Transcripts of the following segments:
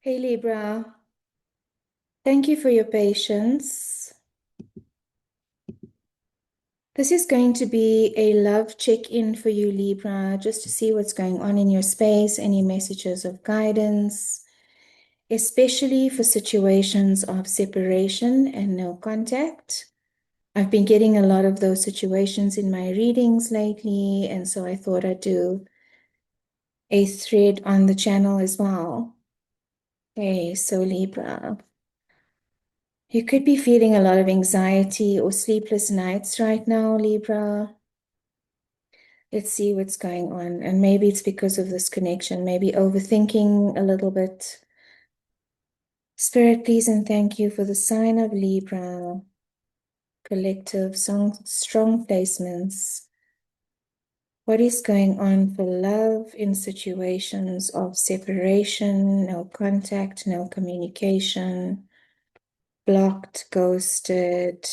Hey Libra, thank you for your patience. This is going to be a love check-in for you, Libra, just to see what's going on in your space, any messages of guidance, especially for situations of separation and no contact. I've been getting a lot of those situations in my readings lately, and so I thought I'd do a thread on the channel as well. Okay, so Libra. You could be feeling a lot of anxiety or sleepless nights right now, Libra. Let's see what's going on. And maybe it's because of this connection, maybe overthinking a little bit. Spirit, please and thank you for the sign of Libra. Collective, strong placements. What is going on for love in situations of separation, no contact, no communication, blocked, ghosted?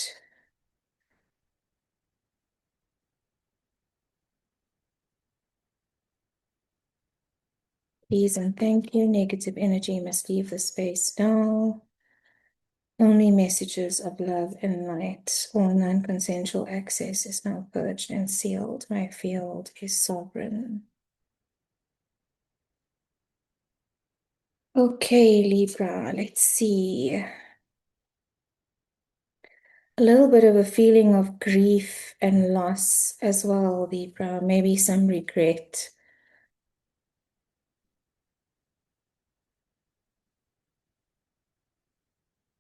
Please and thank you. Negative energy must leave the space now. Only messages of love and light. All non-consensual access is now purged and sealed. My field is sovereign. Okay, Libra, let's see. A little bit of a feeling of grief and loss as well, Libra. Maybe some regret.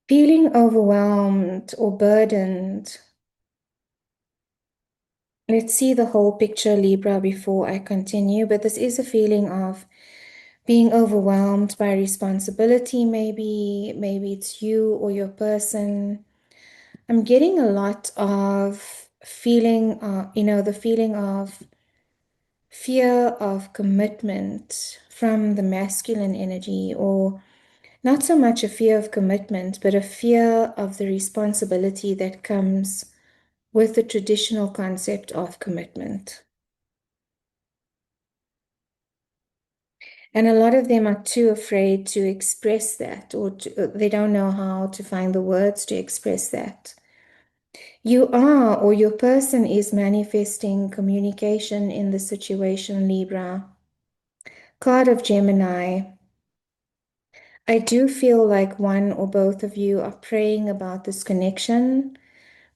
Feeling overwhelmed or burdened. Let's see the whole picture, Libra, before I continue. But this is a feeling of being overwhelmed by responsibility, maybe it's you or your person. I'm getting a lot of feeling, the feeling of fear of commitment from the masculine energy, or not so much a fear of commitment, but a fear of the responsibility that comes with the traditional concept of commitment. And a lot of them are too afraid to express that, or they don't know how to find the words to express that. You are, or your person is manifesting communication in the situation, Libra. Card of Gemini. I do feel like one or both of you are praying about this connection,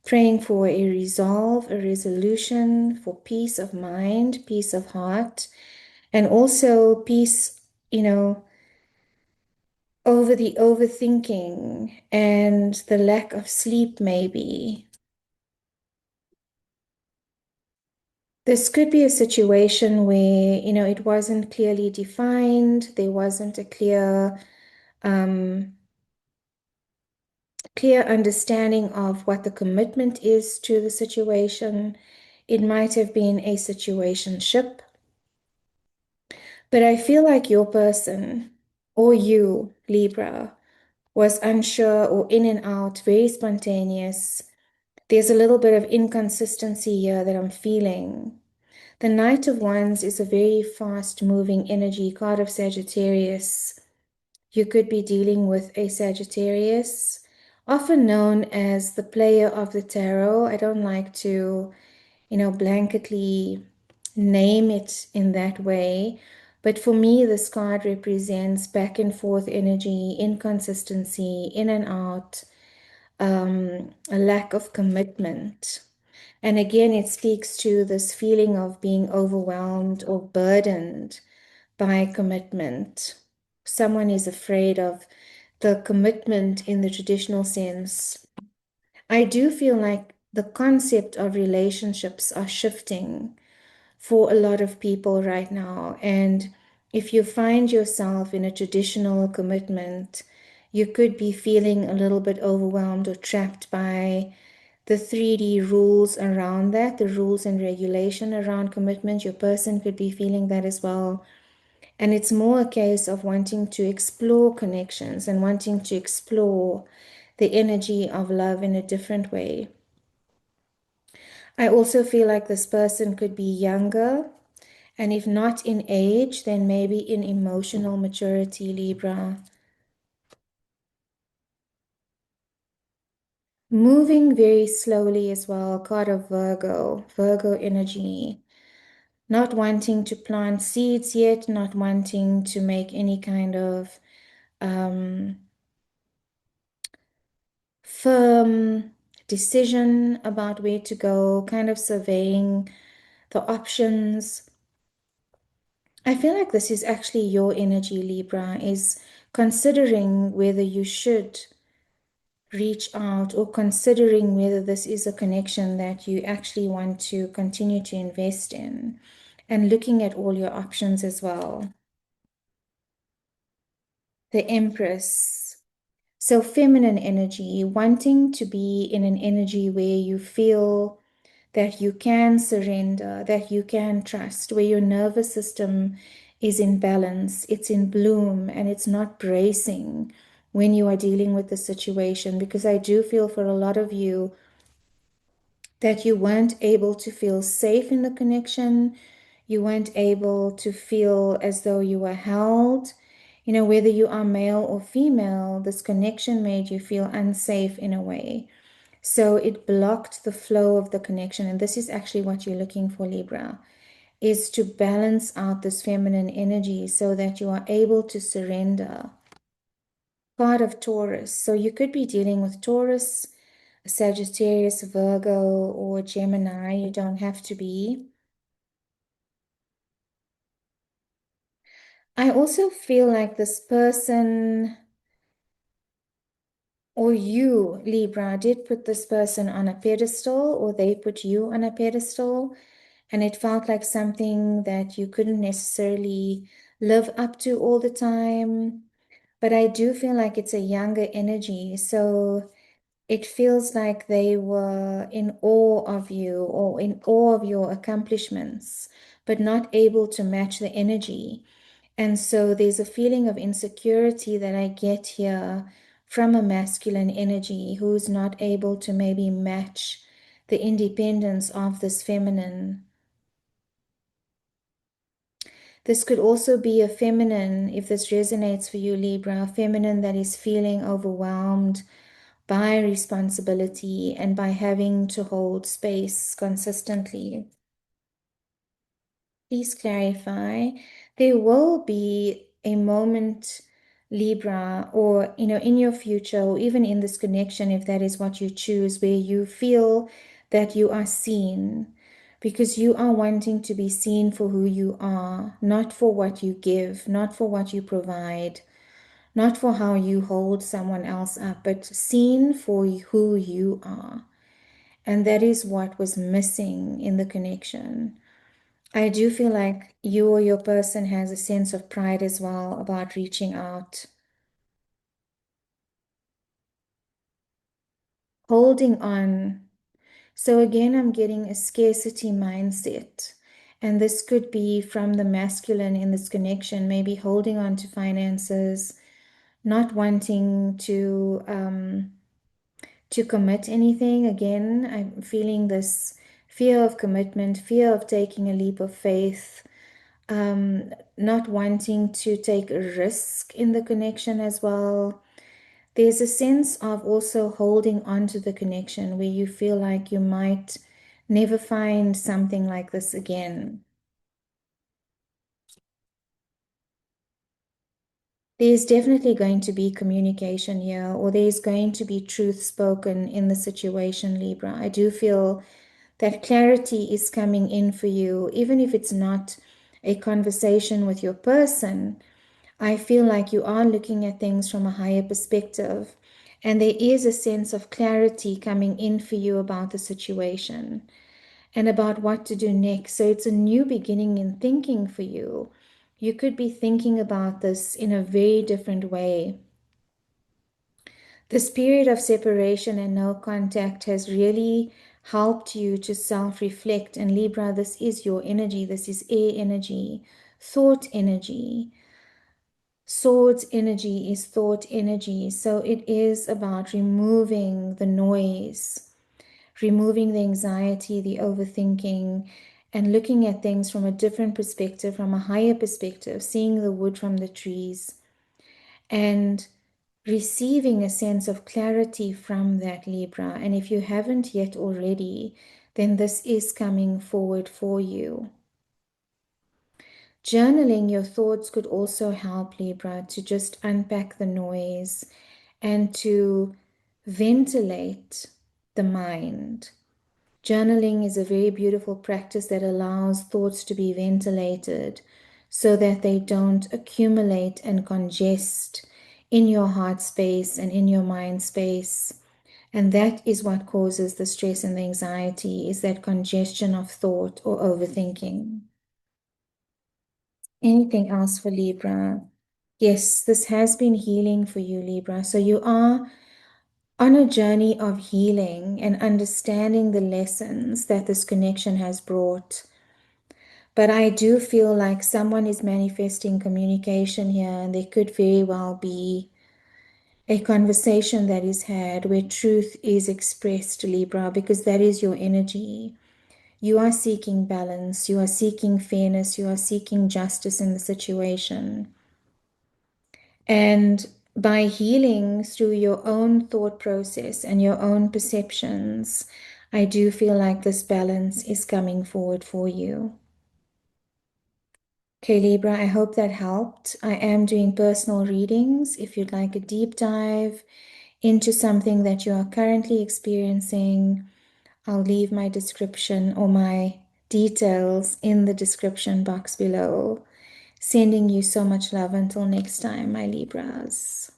praying for a resolve, a resolution, for peace of mind, peace of heart, and also peace, over the overthinking and the lack of sleep, maybe. This could be a situation where, it wasn't clearly defined, there wasn't a um, clear understanding of what the commitment is to the situation. It might have been a situationship, but I feel like your person or you, Libra, was unsure or in and out, very spontaneous. There's a little bit of inconsistency here that I'm feeling. The Knight of Wands is a very fast-moving energy, card of Sagittarius. You could be dealing with a Sagittarius, often known as the player of the tarot. I don't like to, blanketly name it in that way. But for me, this card represents back and forth energy, inconsistency, in and out, a lack of commitment. And again, it speaks to this feeling of being overwhelmed or burdened by commitment. Someone is afraid of the commitment in the traditional sense. I do feel like the concept of relationships are shifting for a lot of people right now. And if you find yourself in a traditional commitment, you could be feeling a little bit overwhelmed or trapped by the 3D rules around that, the rules and regulation around commitment. Your person could be feeling that as well. And it's more a case of wanting to explore connections and wanting to explore the energy of love in a different way. I also feel like this person could be younger, and if not in age, then maybe in emotional maturity, Libra. moving very slowly as well, card of Virgo, Virgo energy, not wanting to plant seeds yet, not wanting to make any kind of firm decision about where to go, kind of surveying the options. I feel like this is actually your energy, Libra, is considering whether you should reach out or considering whether this is a connection that you actually want to continue to invest in and looking at all your options as well. The Empress. So, feminine energy, wanting to be in an energy where you feel that you can surrender, that you can trust, where your nervous system is in balance, it's in bloom, and it's not bracing when you are dealing with the situation. Because I do feel for a lot of you that you weren't able to feel safe in the connection, you weren't able to feel as though you were held. You know, whether you are male or female, this connection made you feel unsafe in a way. So it blocked the flow of the connection. And this is actually what you're looking for, Libra, is to balance out this feminine energy so that you are able to surrender. Part of Taurus. So you could be dealing with Taurus, Sagittarius, Virgo, or Gemini. You don't have to be. I also feel like this person or you, Libra, did put this person on a pedestal, or they put you on a pedestal, and it felt like something that you couldn't necessarily live up to all the time. But I do feel like it's a younger energy. So it feels like they were in awe of you or in awe of your accomplishments, but not able to match the energy. And so there's a feeling of insecurity that I get here from a masculine energy who's not able to maybe match the independence of this feminine. This could also be a feminine, if this resonates for you, Libra, a feminine that is feeling overwhelmed by responsibility and by having to hold space consistently. Please clarify. There will be a moment, Libra, or in your future, or even in this connection, if that is what you choose, where you feel that you are seen, because you are wanting to be seen for who you are, not for what you give, not for what you provide, not for how you hold someone else up, but seen for who you are. And that is what was missing in the connection. I do feel like you or your person has a sense of pride as well about reaching out, holding on. So again, I'm getting a scarcity mindset. And this could be from the masculine in this connection, maybe holding on to finances, not wanting to commit anything. Again, I'm feeling this fear of commitment, fear of taking a leap of faith, not wanting to take a risk in the connection as well. There's a sense of also holding on to the connection where you feel like you might never find something like this again. There's definitely going to be communication here, or there's going to be truth spoken in the situation, Libra. I do feel that clarity is coming in for you, even if it's not a conversation with your person. I feel like you are looking at things from a higher perspective, and there is a sense of clarity coming in for you about the situation and about what to do next. So it's a new beginning in thinking for you. You could be thinking about this in a very different way. This period of separation and no contact has really helped you to self-reflect. And Libra, this is your energy. This is air energy, thought energy. Swords energy is thought energy. So it is about removing the noise, removing the anxiety, the overthinking, and looking at things from a different perspective, from a higher perspective, seeing the wood from the trees. And receiving a sense of clarity from that, Libra. And if you haven't yet already, then this is coming forward for you. Journaling your thoughts could also help, Libra, to just unpack the noise and to ventilate the mind. Journaling is a very beautiful practice that allows thoughts to be ventilated so that they don't accumulate and congest in your heart space and in your mind space. And that is what causes the stress and the anxiety, is that congestion of thought or overthinking. Anything else for Libra? Yes, this has been healing for you, Libra. So you are on a journey of healing and understanding the lessons that this connection has brought. But I do feel like someone is manifesting communication here, and there could very well be a conversation that is had where truth is expressed, Libra, because that is your energy. You are seeking balance, you are seeking fairness, you are seeking justice in the situation. And by healing through your own thought process and your own perceptions, I do feel like this balance is coming forward for you. Okay, Libra, I hope that helped. I am doing personal readings. If you'd like a deep dive into something that you are currently experiencing, I'll leave my description or my details in the description box below. Sending you so much love until next time, my Libras.